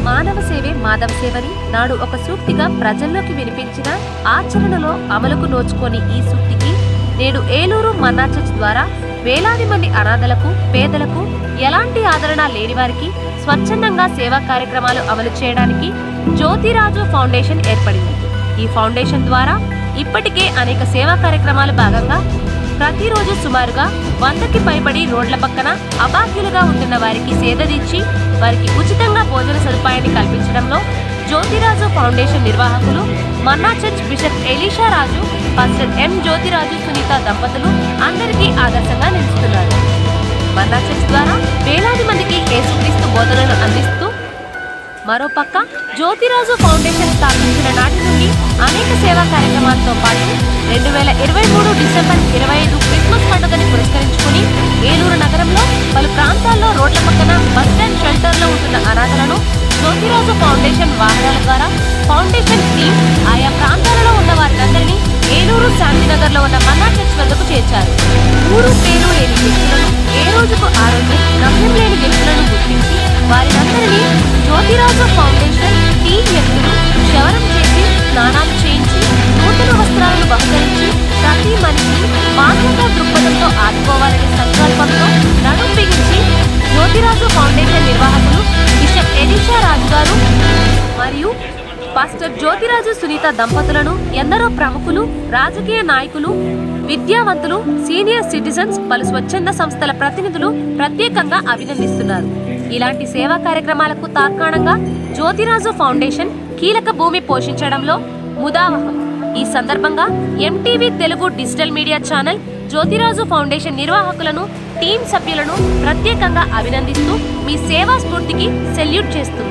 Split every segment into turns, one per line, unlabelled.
మానవ సేవే మాధవ సేవని నాడు ఒక సూక్తిగా ప్రజల్లోకి వినిపించిన ఆచరణలో అమలుకు నోచుకొని ఈ సూక్తికి నేడు ఏలూరు మన్నా చర్చ్ ద్వారా వేలాది మంది అనాథలకు పేదలకు ఎలాంటి ఆదరణ లేని వారికి స్వచ్ఛందంగా సేవా కార్యక్రమాలు అమలు చేయడానికి జ్యోతిరాజు ఫౌండేషన్ ఏర్పడింది. ఈ ఫౌండేషన్ ద్వారా ఇప్పటికే అనేక సేవా కార్యక్రమాలు భాగంగా ప్రతిరోజు సుమారుగా 100కి పైబడి రోడ్ల పక్కన అభాగ్యులుగా ఉంటున్న వారికి సేదదీర్చి వారికి ఉచితంగా భోజన సదుపాయాన్ని కల్పించడంలో జ్యోతిరాజు ఫౌండేషన్ నిర్వాహకులు మన్నా చర్చ్ బిషప్ ఎలీషా రాజు, పాస్టర్ ఎం జ్యోతిరాజు సునీత దంపతులు అందరికీ ఆదర్శంగా నిలుస్తున్నారు. మన్నా చర్చ్ ద్వారా వేలాది మందికి యేసుక్రీస్తు బోధనలు అందిస్తూ మరోపక్క జ్యోతిరాజు ఫౌండేషన్ స్థాపించిన నాటి నుండి అనేక సేవా కార్యక్రమాలతో పాటు 2023 డిసెంబర్ 25 క్రిస్మస్ పండుగని పురస్కరించుకుని ఏలూరు నగరంలో పలు ప్రాంతాల్లో రోడ్ల పక్కన బస్టాండ్ షెల్టర్లో ఉంటున్న అనాథలను జ్యోతిరాజు ఫౌండేషన్ వాహనాల ద్వారా ఫౌండేషన్ టీం ఆయా ప్రాంతాలలో ఉన్న వారినందరినీ ఏలూరు శాంతినగర్లో ఉన్న మన్నా చర్చ్ వద్దకు చేర్చారు. ఊరు పేరు లేని వ్యక్తులను, ఏ రోజుకు ఆ రోజు గమ్యం లేని వ్యక్తులను గుర్తించి వారినందరినీ జ్యోతిరాజు ఫౌండేషన్ టీం వ్యక్తులు క్షవరం చేసి స్నానాలు చేయించి నూతన వస్త్రాలను బహుకరించి ప్రతి మనిషిని మానవతా దృక్పథంతో ఆదుకోవాలనే సంకల్పంతో నడుం బిగించి జ్యోతిరాజు ఫౌండేషన్ నిర్వాహకులు బిషప్ ఎలీషా రాజు గారు మరియు పాస్టర్ జ్యోతిరాజు సునీత దంపతులను ఎందరో ప్రముఖులు, రాజకీయ నాయకులు, విద్యావంతులు, సీనియర్ సిటిజన్స్, పలు స్వచ్ఛంద సంస్థల ప్రతినిధులు ప్రత్యేకంగా అభినందిస్తున్నారు. ఇలాంటి సేవా కార్యక్రమాలకు తార్కాణంగా జ్యోతిరాజు ఫౌండేషన్ కీలక భూమి పోషించడంలో ముదావహం. ఈ సందర్భంగా MTV Telugu digital media channel Jyothiraju foundation నిర్వాహకులను, టీం సభ్యులను ప్రత్యేకంగా అభినందిస్తూ మీ సేవా స్ఫూర్తికి సెల్యూట్ చేస్తుంది.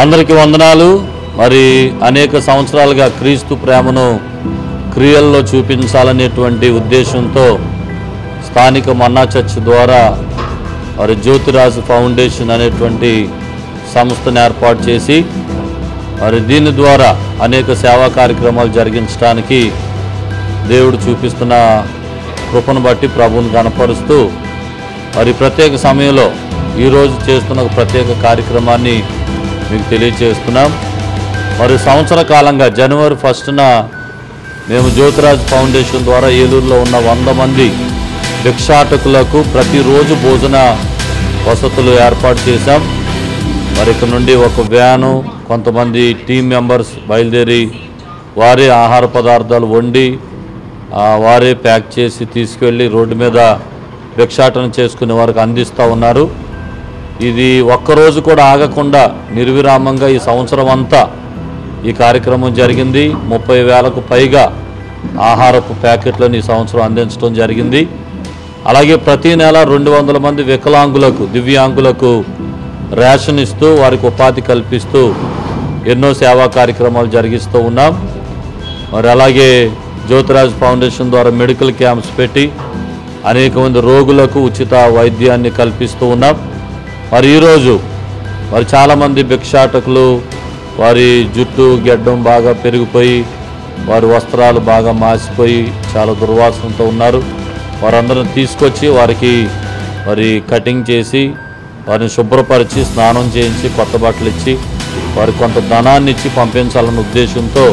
అందరికీ వందనాలు. మరి అనేక సంవత్సరాలుగా క్రీస్తు ప్రేమను క్రియల్లో చూపించాలనేటువంటి ఉద్దేశంతో స్థానిక మన్నా చర్చ్ ద్వారా మరి జ్యోతిరాజ్ ఫౌండేషన్ అనేటువంటి సంస్థను ఏర్పాటు చేసి మరి దీని ద్వారా అనేక సేవా కార్యక్రమాలు జరిగించడానికి దేవుడు చూపిస్తున్న కృపను బట్టి ప్రభువుని కనపరుస్తూ మరి ప్రత్యేక సమయంలో ఈరోజు చేస్తున్న ప్రత్యేక కార్యక్రమాన్ని మీకు తెలియజేస్తున్నాం. మరి సంవత్సర కాలంగా జనవరి 1న మేము జ్యోతిరాజ్ ఫౌండేషన్ ద్వారా ఏలూరులో ఉన్న 100 మంది భిక్షాటకులకు ప్రతిరోజు భోజన వసతులు ఏర్పాటు చేశాం. మరి ఇక్కడ నుండి ఒక వ్యాను, కొంతమంది టీం మెంబర్స్ బయలుదేరి వారే ఆహార పదార్థాలు వండి వారే ప్యాక్ చేసి తీసుకెళ్ళి రోడ్డు మీద భిక్షాటన చేసుకునే వారికి అందిస్తూ ఉన్నారు. ఇది ఒక్కరోజు కూడా ఆగకుండా నిర్విరామంగా ఈ సంవత్సరం అంతా ఈ కార్యక్రమం జరిగింది. 30,000కు పైగా ఆహారపు ప్యాకెట్లను ఈ సంవత్సరం అందించడం జరిగింది. అలాగే ప్రతి నెల 200 మంది వికలాంగులకు, దివ్యాంగులకు రేషన్ ఇస్తూ వారికి ఉపాధి కల్పిస్తూ ఎన్నో సేవా కార్యక్రమాలు జరిగిస్తూ ఉన్నాం. మరి అలాగే జ్యోతిరాజ్ ఫౌండేషన్ ద్వారా మెడికల్ క్యాంప్స్ పెట్టి అనేక మంది రోగులకు ఉచిత వైద్యాన్ని కల్పిస్తూ ఉన్నాం. మరి ఈరోజు మరి చాలామంది భిక్షాటకులు వారి జుట్టు గెడ్డం బాగా పెరిగిపోయి వారి వస్త్రాలు బాగా మాసిపోయి చాలా దుర్వాసనతో ఉన్నారు. వారందరిని తీసుకొచ్చి వారికి మరి కటింగ్ చేసి వారిని శుభ్రపరిచి స్నానం చేయించి కొత్త బట్టలు ఇచ్చి వారికి కొంత ధనాన్ని ఇచ్చి పంపించాలన్న ఉద్దేశంతో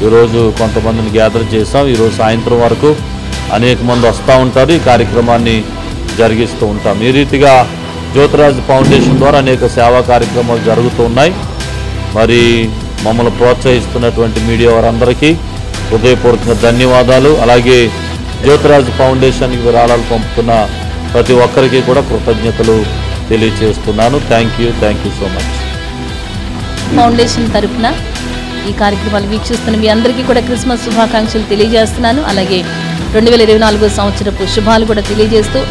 ఈరోజు కొంతమందిని గ్యాదర్ చేసాం. ఈరోజు సాయంత్రం వరకు అనేక మంది వస్తూ ఉంటారు. ఈ కార్యక్రమాన్ని జరిగిస్తూ ఉంటాం. ఈ రీతిగా జ్యోతిరాజ్ ఫౌండేషన్ ద్వారా అనేక సేవా కార్యక్రమాలు జరుగుతూ ఉన్నాయి. మరి మమ్మల్ని ప్రోత్సహిస్తున్నటువంటి మీడియా వారందరికీ హృదయపూర్వకంగా ధన్యవాదాలు. అలాగే జ్యోతిరాజ్ ఫౌండేషన్కి విరాళాలు పంపుతున్న ప్రతి ఒక్కరికి కూడా కృతజ్ఞతలు తెలియజేస్తున్నాను. Thank you so much.
Foundation తరఫున ఈ కార్యక్రమాలు వీక్షిస్తున్న మీ అందరికీ కూడా క్రిస్మస్ శుభాకాంక్షలు తెలియజేస్తున్నాను. అలాగే 2024 సంవత్సరపు శుభాలు కూడా తెలియజేస్తూ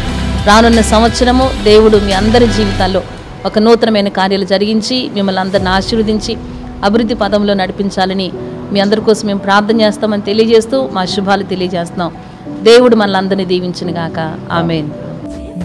రానున్న సంవత్సరము దేవుడు మీ అందరి జీవితాల్లో ఒక నూతనమైన కార్యాలు జరిగించి మిమ్మల్ని అందరిని ఆశీర్వదించి అభివృద్ధి పదంలో నడిపించాలని మీ అందరి కోసం మేము ప్రార్థన చేస్తామని తెలియజేస్తూ మా శుభాలు తెలియజేస్తున్నాం. దేవుడు మనల్ని దీవించును గాక. ఆమేన్.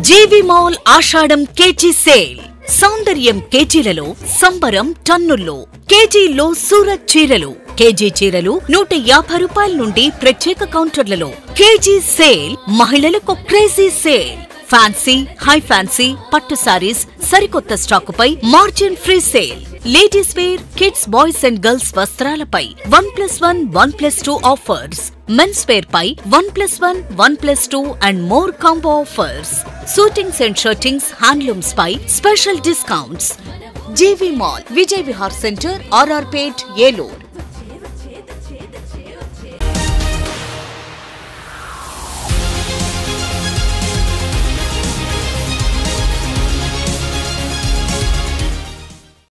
జీవి మాల్ ఆషాఢం కేజీ సేల్. సౌందర్యం కేజీలలో, సంబరం టన్నుల్లో. కేజీలో సూరత్ చీరలు, కేజీ చీరలు 150 రూపాయల నుండి ప్రత్యేక కౌంటర్లలో. KG sale. మహిళలకు crazy sale. Fancy, high fancy, పట్టు సారీస్ సరికొత్త స్టాకుపై margin free sale. Ladies wear, kids, boys and girls వస్త్రాలపై 1+1, 1+2 ఆఫర్స్. మెన్స్ వేర్ పై 1+1, 1+2 and more combo offers. Suitings and shirtings, handlooms పై special discounts. GV mall, Vijay Vihar centre, RR Pet, Eluru.